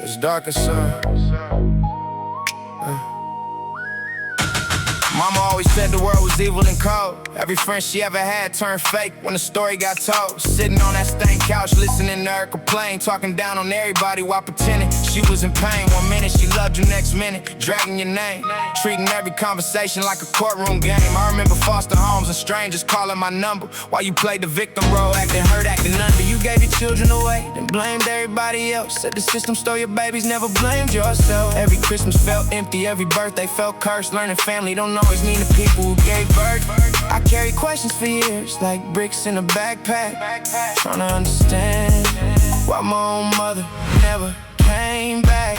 It's Dorcas Son. Mama always said the world was evil and cold. Every friend she ever had turned fake when the story got told. Sitting on that stank couch listening to her complain, talking down on everybody while pretending she was in pain. One minute she loved you, next minute dragging your name, treating every conversation like a courtroom game. I remember foster homes and strangers calling my number while you played the victim role, acting hurt, acting under. You gave your children away, then blamed everybody else. Said the system stole your babies, never blamed yourself. Every Christmas felt empty, every birthday felt cursed. Learning family don't always mean the people who gave birth. I carried questions for years, like bricks in a backpack, trying to understand why my own mother never came back.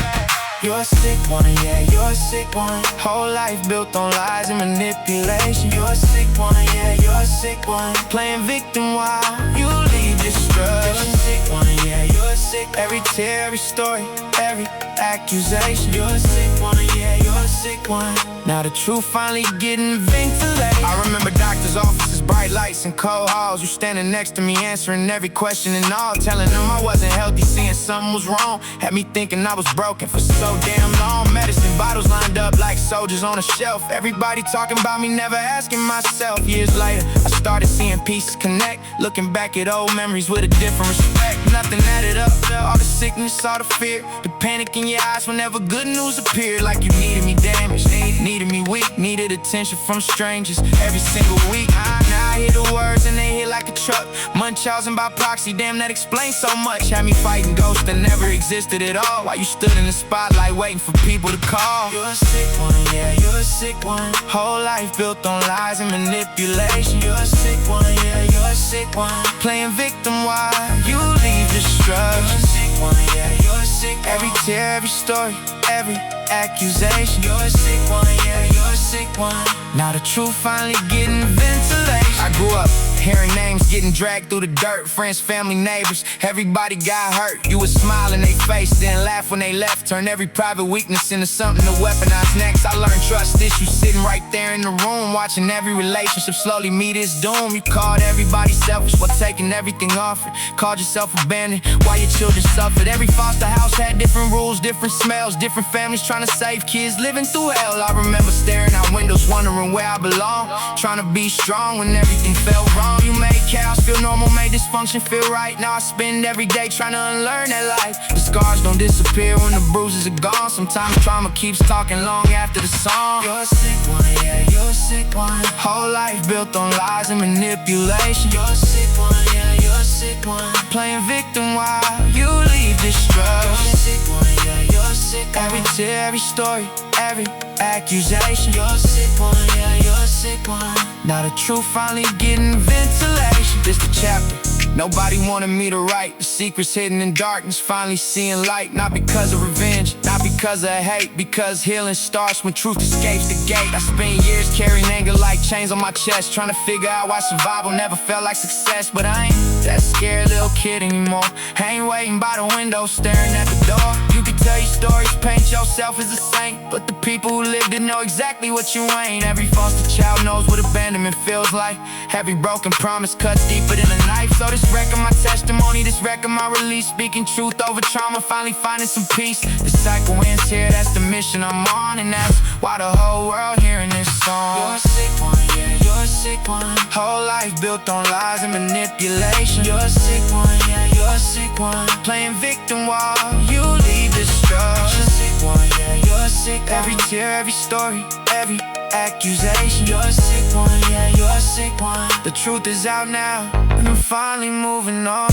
You're a sick one, yeah, you're a sick one. Whole life built on lies and manipulation. You're a sick one, yeah, you're a sick one. Playing victim while you leave destruction. You're a sick one, yeah, you're a sick. Every tear, every story, every accusation. You're a sick one, yeah, you're a sick one. Now the truth finally getting ventilated. I remember doctors' offices, bright lights and cold halls. You standing next to me answering every question and all, telling them I wasn't healthy, seeing something was wrong. Had me thinking I was broken for so damn long. Medicine bottles lined up like soldiers on a shelf. Everybody talking about me, never asking myself. Years later, I started seeing pieces connect, looking back at old memories with a different respect. Nothing added up, all the sickness, all the fear, the panic in your eyes whenever good news appeared. Like you needed me damaged, needed me weak, needed attention from strangers every single week. Now I hear the words and they hit like a truck. Munchausen by proxy, damn that explains so much. Had me fighting ghosts that never existed at all, while you stood in the spotlight waiting for people to call. You're a sick one, yeah, you're a sick one. Whole life built on lies and manipulation. You're a sick one, yeah, you're a sick one. Playing victim while you leave destruction. You're a sick one, yeah, you're a sick one. Every tear, every story, every accusation. You're a sick one, yeah, you're a sick one. Now the truth finally getting ventilation. I grew up hearing names getting dragged through the dirt. Friends, family, neighbors, everybody got hurt. You would smile in their face, then laugh when they left. Turn every private weakness into something to weaponize next. I learned trust issues sitting right there in the room, watching every relationship slowly meet its doom. You called everybody selfish while taking everything offered. Called yourself abandoned while your children suffered. Every foster house had different rules, different smells, different families trying to save kids living through hell. I remember staring out windows wondering where I belong, trying to be strong when everything felt wrong. You made chaos feel normal, made dysfunction feel right. Now I spend every day trying to unlearn that life. The scars don't disappear when the bruises are gone. Sometimes trauma keeps talking long after the song. You're a sick one, yeah, you're a sick one. Whole life built on lies and manipulation. You're a sick one, yeah, you're a sick one. Playing victim while you leave destruction. You're a sick one, yeah, you're a sick one. Every tear, every story, every accusation. You're a sick one, yeah, you're a sick one. Now the truth finally getting ventilation. This the chapter nobody wanted me to write. The secrets hidden in darkness finally seeing light. Not because of revenge, not because of hate, because healing starts when truth escapes the gate. I spent years carrying anger like chains on my chest, trying to figure out why survival never felt like success. But I ain't that scared little kid anymore. I ain't waiting by the window staring at the door. You can tell your stories, paint yourself as a saint, but the people who lived it know exactly what you ain't. Every foster child knows what abandonment feels like. Every broken promise cuts deeper than a knife. So this record my testimony, this record my release. Speaking truth over trauma, finally finding some peace. The cycle ends here, that's the mission I'm on, and that's why the whole world hearing this song. You're a sick one, yeah, you're a sick one. Whole life built on lies and manipulation. You're a sick one, yeah, you're a sick one. Playing victim while you leave destruction. You're a sick one, yeah, you're a sick one. Every tear, every story, every accusation. You're a sick one, yeah, you're a sick one. The truth is out now, and I'm finally moving on.